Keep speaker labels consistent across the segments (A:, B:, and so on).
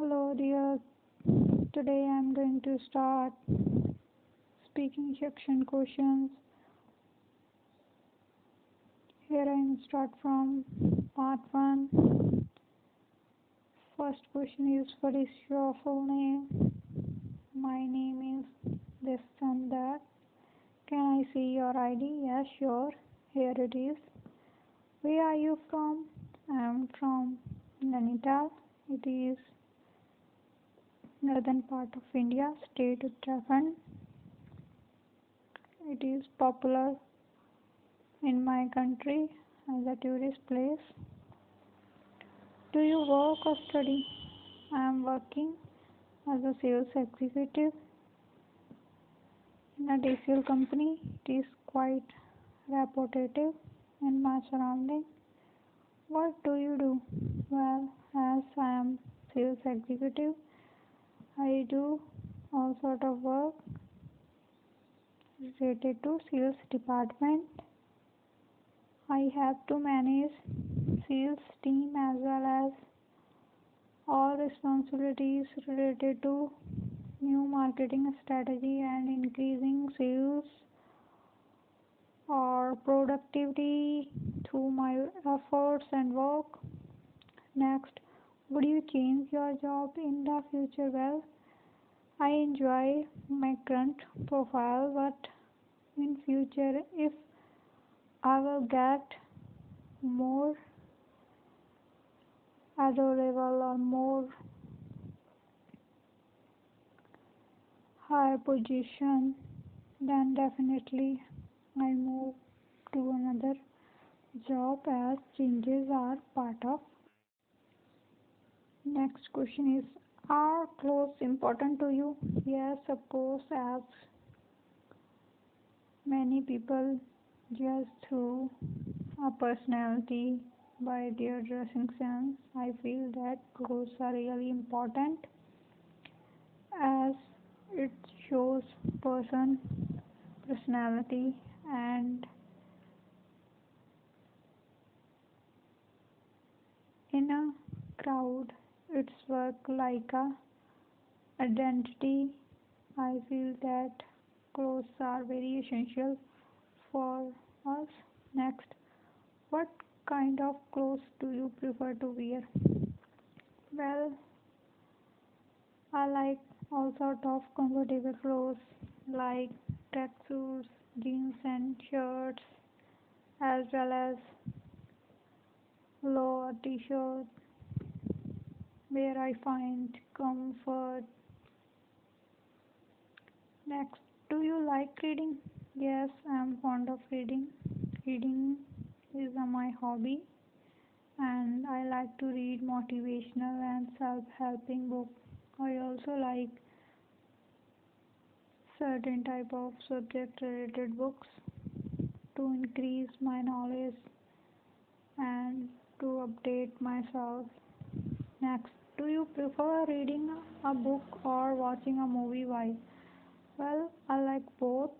A: Hello, dear. Today I am going to start speaking section questions. Here I am start from part 1. First question is, what is your full name? My name is this and that. Can I see your ID? Yes, sure. Here it is. Where are you from? I am from Nainital. It is northern part of India, state Uttarakhand. It is popular in my country as a tourist place. Do you work or study? I am working as a sales executive in a diesel company. It is quite repetitive in my surrounding. What do you do? Well, as I am sales executive, I do all sort of work related to sales department. I have to manage sales team as well as all responsibilities related to new marketing strategy and increasing sales or productivity through my efforts and work. Next, would you change your job in the future? Well, I enjoy my current profile, but in future if I will get more adorable or more higher position, then definitely I move to another job as changes are part of. Next question is, are clothes important to you? Yes, of course, as many people judge through a personality by their dressing sense. I feel that clothes are really important as it shows person personality, and in a crowd it's work like a identity. I feel that clothes are very essential for us. Next, what kind of clothes do you prefer to wear? Well, I like all sort of comfortable clothes like tracksuits, jeans and shirts, as well as lower t-shirt where I find comfort. Next, do you like reading? Yes, I am fond of reading. Reading is my hobby and I like to read motivational and self-helping books. I also like certain type of subject related books to increase my knowledge and to update myself. Next, do you prefer reading a book or watching a movie? Why? Well, I like both.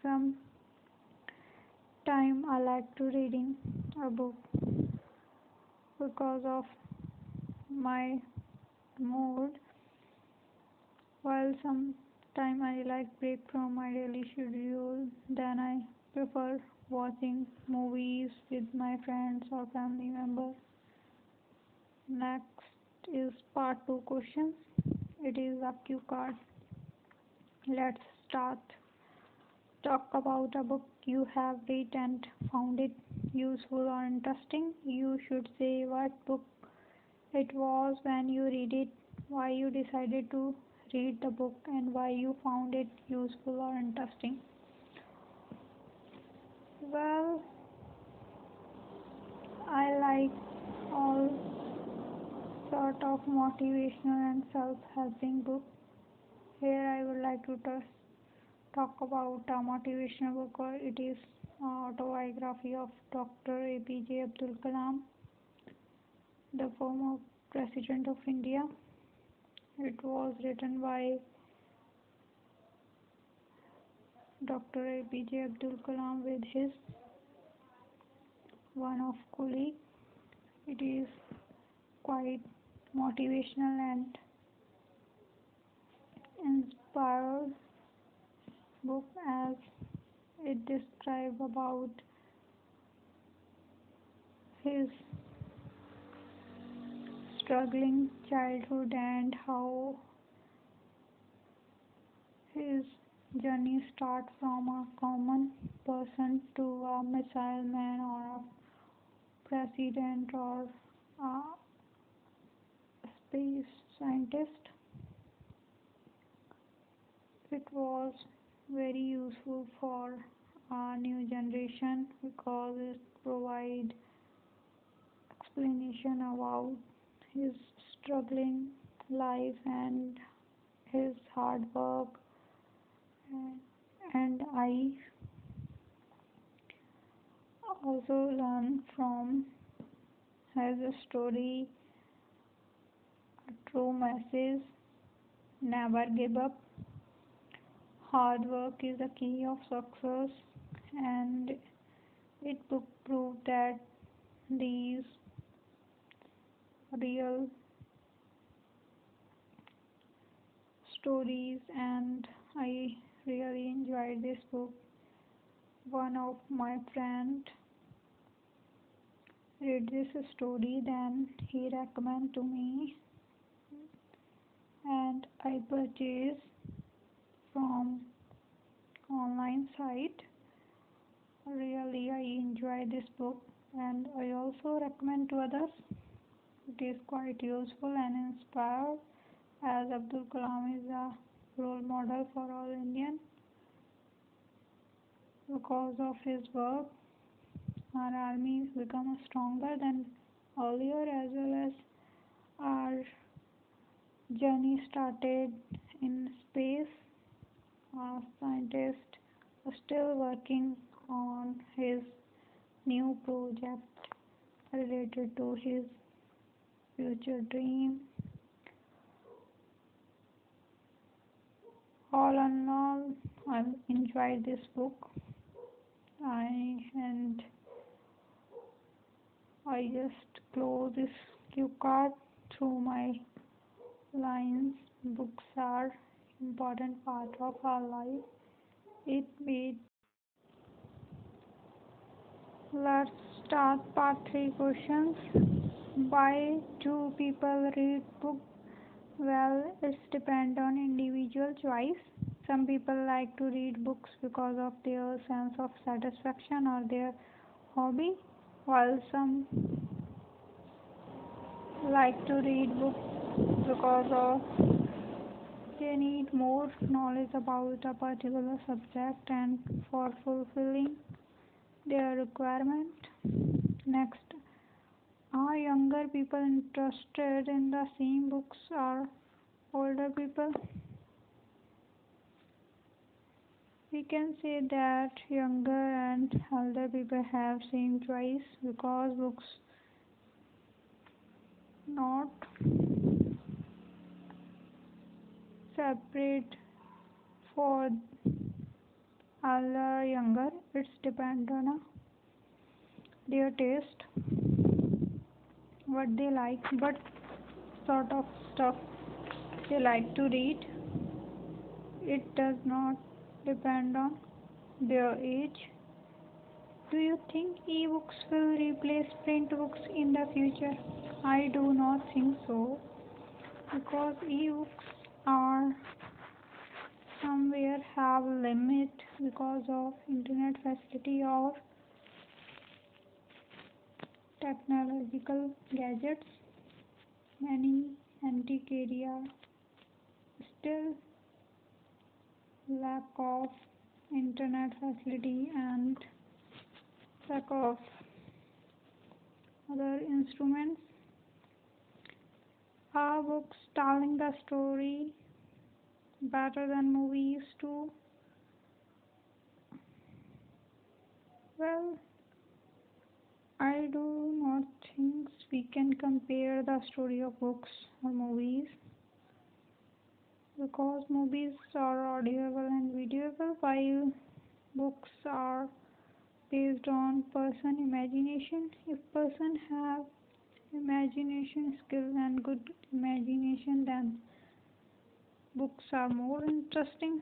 A: Some time I like to reading a book because of my mood, while some time I like break from my daily schedule, then I prefer watching movies with my friends or family members. Next is part 2 questions. It is a cue card. Let's start. Talk about a book you have read and found it useful or interesting. You should say what book it was, when you read it, why you decided to read the book, and why you found it useful or interesting. Well, I like all sort of motivational and self-helping books. Here I would like to talk about a motivational book. It is autobiography of Dr. APJ Abdul Kalam, the former President of India. It was written by Dr. APJ Abdul Kalam with his one of colleague. It is quite motivational and inspired book as it describes about his struggling childhood and how his journey starts from a common person to a missile man or a president or a space scientist. It was very useful for our new generation because it provides explanation about his struggling life and his hard work, and I also learn from his story a true message: never give up. Hard work is the key of success, and it book proved that these real stories, and I really enjoyed this book. One of my friend read this story, then he recommended to me, and I purchased from online site. Really, I enjoy this book, and I also recommend to others. It is quite useful and inspired, as Abdul Kalam is a role model for all Indian. Because of his work, our army become stronger than earlier, as well as our journey started in space. Our scientists are still working on his new project related to his future dream. All in all, I enjoyed this book. And I just close this cue card through my lines. Books are important part of our life. It made. Let's start part 3 questions. Why do people read book? Well, it's depend on individual choice. Some people like to read books because of their sense of satisfaction or their hobby, while some like to read books because of they need more knowledge about a particular subject and for fulfilling their requirement. Next, are younger people interested in the same books or older people? We can say that younger and older people have same choice because books not separate for older younger. It's depend on their taste, what they like, what sort of stuff they like to read. It does not depend on their age. Do you think e-books will replace print books in the future? I do not think so because e-books are somewhere have limit because of internet facility or technological gadgets. Many antique area still lack of internet facility and lack of other instruments. Are books telling the story better than movies too? Well, I do not think we can compare the story of books or movies because movies are audible and videoable while books are based on person imagination. If person have imagination skill and good imagination, then books are more interesting.